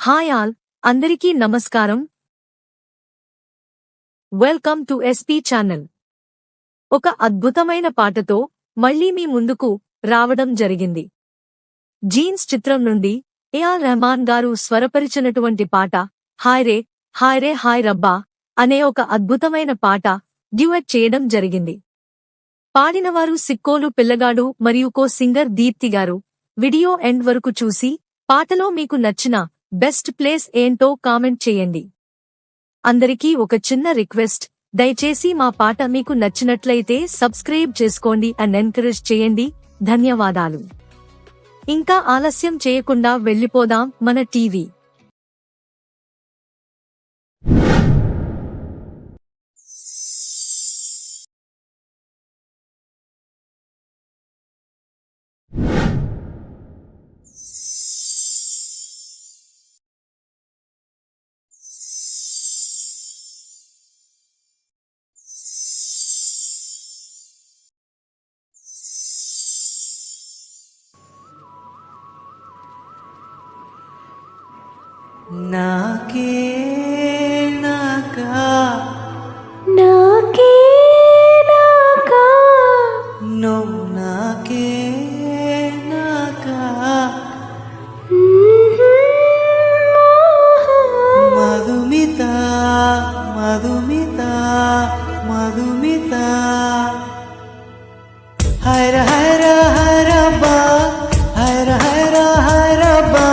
Hi all, అందరికీ నమస్కారం. Welcome to SP channel. ఒక అద్భుతమైన పాటతో మళ్ళీ మీ ముందుకు రావడం జరిగింది. జీన్స్ చిత్రం నుండి ఏఆర్ రెహమాన్ గారు స్వరపరిచినటువంటి పాట హాయ్ రే హాయ్ రబ్బా అనే ఒక అద్భుతమైన పాట డ్యూయట్ చేయడం జరిగింది. పాడినవారు సిక్కోలు పిల్లగాడు మరియు కో సింగర్ దీప్తి గారు. వీడియో ఎండ్ వరకు చూసి పాటలో మీకు నచ్చిన బెస్ట్ ప్లేస్ ఏంటో కామెంట్ చేయండి. అందరికీ ఒక చిన్న రిక్వెస్ట్, దయచేసి మా పాట మీకు నచ్చినట్లయితే సబ్స్క్రైబ్ చేసుకోండి అండ్ ఎంకరేజ్ చేయండి. ధన్యవాదాలు. ఇంకా ఆలస్యం చేయకుండా వెళ్ళిపోదాం మన టీవీ. నాకే నాకా నువ్వు నాకే నాకా మధుమిత మధుమిత మధుమిత హైర హైర హైరబ్బా హైర హైర హైరబ్బా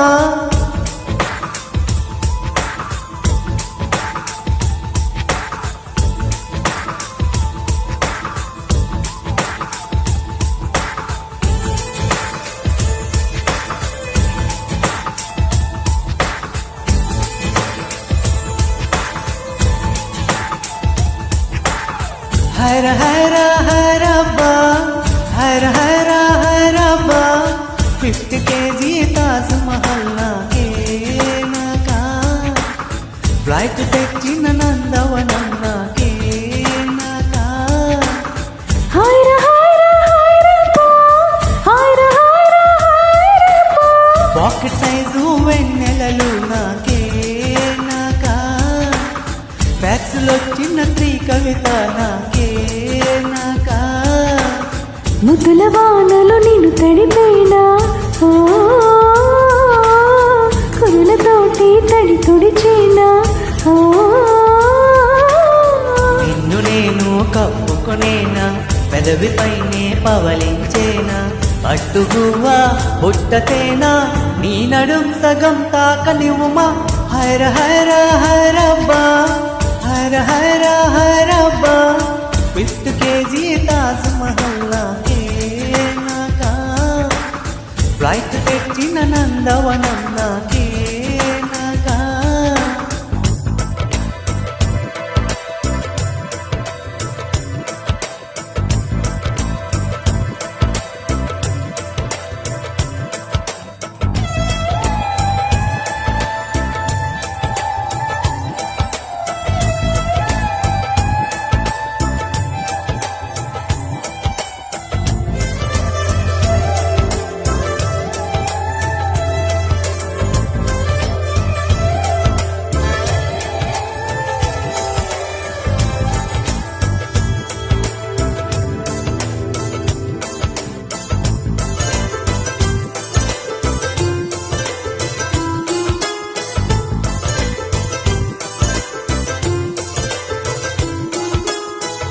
హైర హైర హైరబ్బా హైర హైర హైరబ్బా 50 kg తాజ్ మహల్ నాకే నాకా ఫ్లైట్ తెచ్చిన నందవనం నాకే నాకా హైర హైర హైరబ్బా హైర హైర హైరబ్బా పాకెట్ సైజు వెన్నెలలు నాకే నాకా బ్యాగ్స్ లో చిన్న స్త్రీ కవిత నాకే నాకా ముద్దుల వానలు నిన్ను తడిపేనా కురులతోటి తడి తుడిచేనా నిన్ను నేను కప్పుకొనేనా పెదవిపైనే పవలించేనా అట్టుగువా పుట్టతేనా నీ నడుం సగం తాకనివ్వుమా హైర హైర హైరబ్బా హైర హైర హైరబ్బా 50 kg తాజ్ మహల్ నాకే నాకా ఫ్లైట్ తెచ్చిన నందవనం నాకే నాకా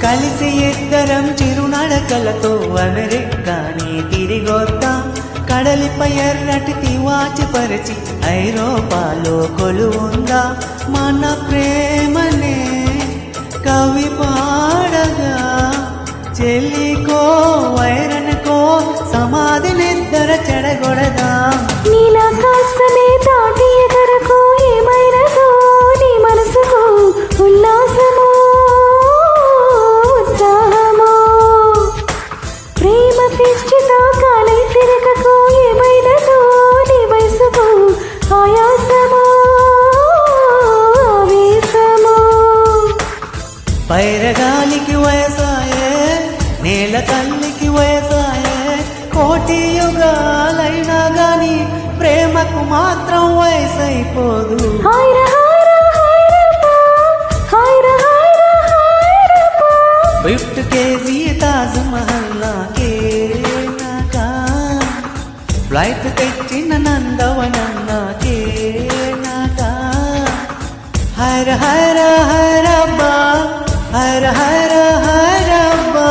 కలిసి ఇద్దరం చిరునడకలతో అమెరికాని తిరిగొద్దాం కడలిపై ఎర్రటి తివాచిపరిచి ఐరోపాలో కొలువుందా మన ప్రేమనే కవి పాడగా చెల్లికో వైరనకో సమాధి నిద్ర చెడగొడదా నీలాకాశమే దాటి ఎగరకు ఏమైనదో నీ మనసుకు ఉల్లాసము ఉత్సాహము ప్రేమ పిచ్చితో కాలై తిరగకు ఏమైనదో నీ వయసుకు ఆయాసము ఆవేశము పైరగాలికి వయసాయే నేల తల్లికి వయసాయే కోటి యుగాలైనా గాని ప్రేమ ప్రేమకు మాత్రం వయసైపోదు. హాయ్ర హాయ్ర హాయ్రప్పా, హాయ్ర హాయ్ర హాయ్రప్పా. 50 కేజీ తాజ్ మహల్ నాకే నాకా, ఫ్లైట్ తెచ్చిన నందవనం నాకే నాకా. హర హర హరబ్బా, హర హర హరబ్బా.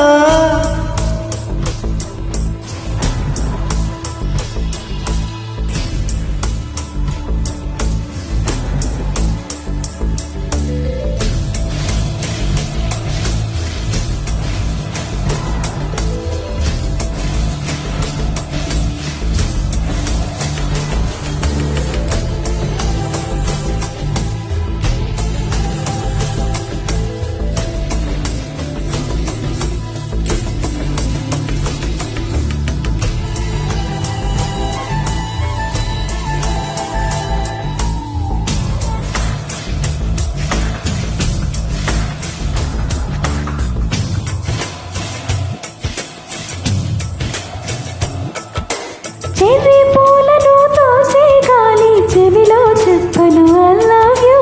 చెర్రీ పూలను తోసే గాలి చెవిలో చెప్పను I love you.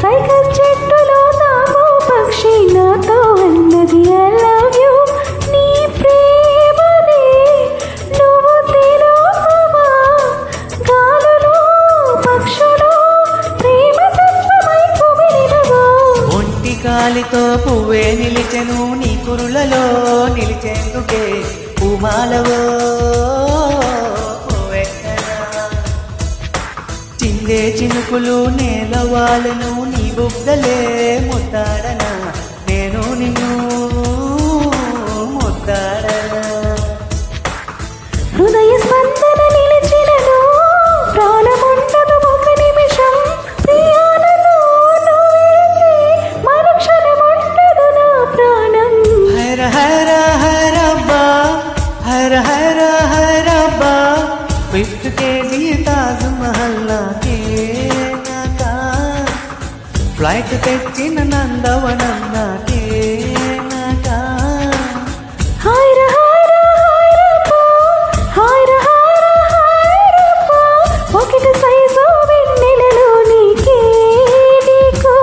సైకస్ చెట్టులో నామో పక్షి నాతో అన్నది I love you. నీ ప్రేమనే నువ్వు తెలుపవా, గాలులో పక్షులు ప్రేమ తత్వమై కుమిలినవా. ఒంటి గాలితో పువ్వే నిలిచెను నీ కురులలో నిలిచేందుకే పూమాలవో పువ్వెక్కడా. చిందే చినుకులు నేలవాలను నీ బుగ్గలే ముద్దాడనా, నేను నిన్ను ముద్దాడనా. హృదయ స్పందన నిలిచినను ప్రాణముండదు ఒక నిమిషం. ప్రియాలలో నువ్వేంటి మరుక్షణముండదు నా ప్రాణం. హర హర హరబ్బా, హర హర హరబ్బా. 50 కేజీ తాజ్ మహల్ నాకే నాకా, ఫ్లైట్ తెచ్చిన నందవనం నాకే నాకా. హాయ్ర హాయ్ర హాయ్రప్పా, హాయ్ర హాయ్ర హాయ్రప్పా. ఒకటి సైజు వెన్నెలలో నీకే నీకు,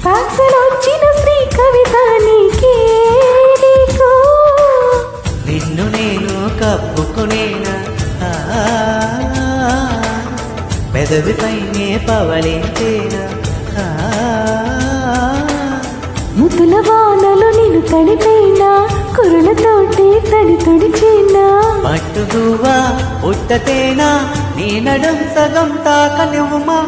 ఫ్యాక్సులొచ్చిన శ్రీ కవిత నీకే నీకు. నిన్ను నేను కప్పుకునేనా, పెదవిపైనే పవళించేనా. ముతుల వానలు నిన్ను తడిపేనా, కురులతోటి తడి తొడిచేనా. పట్టుగువా ఉట్టతేనా, నీ నడుం సగం తాకనివ్వమా,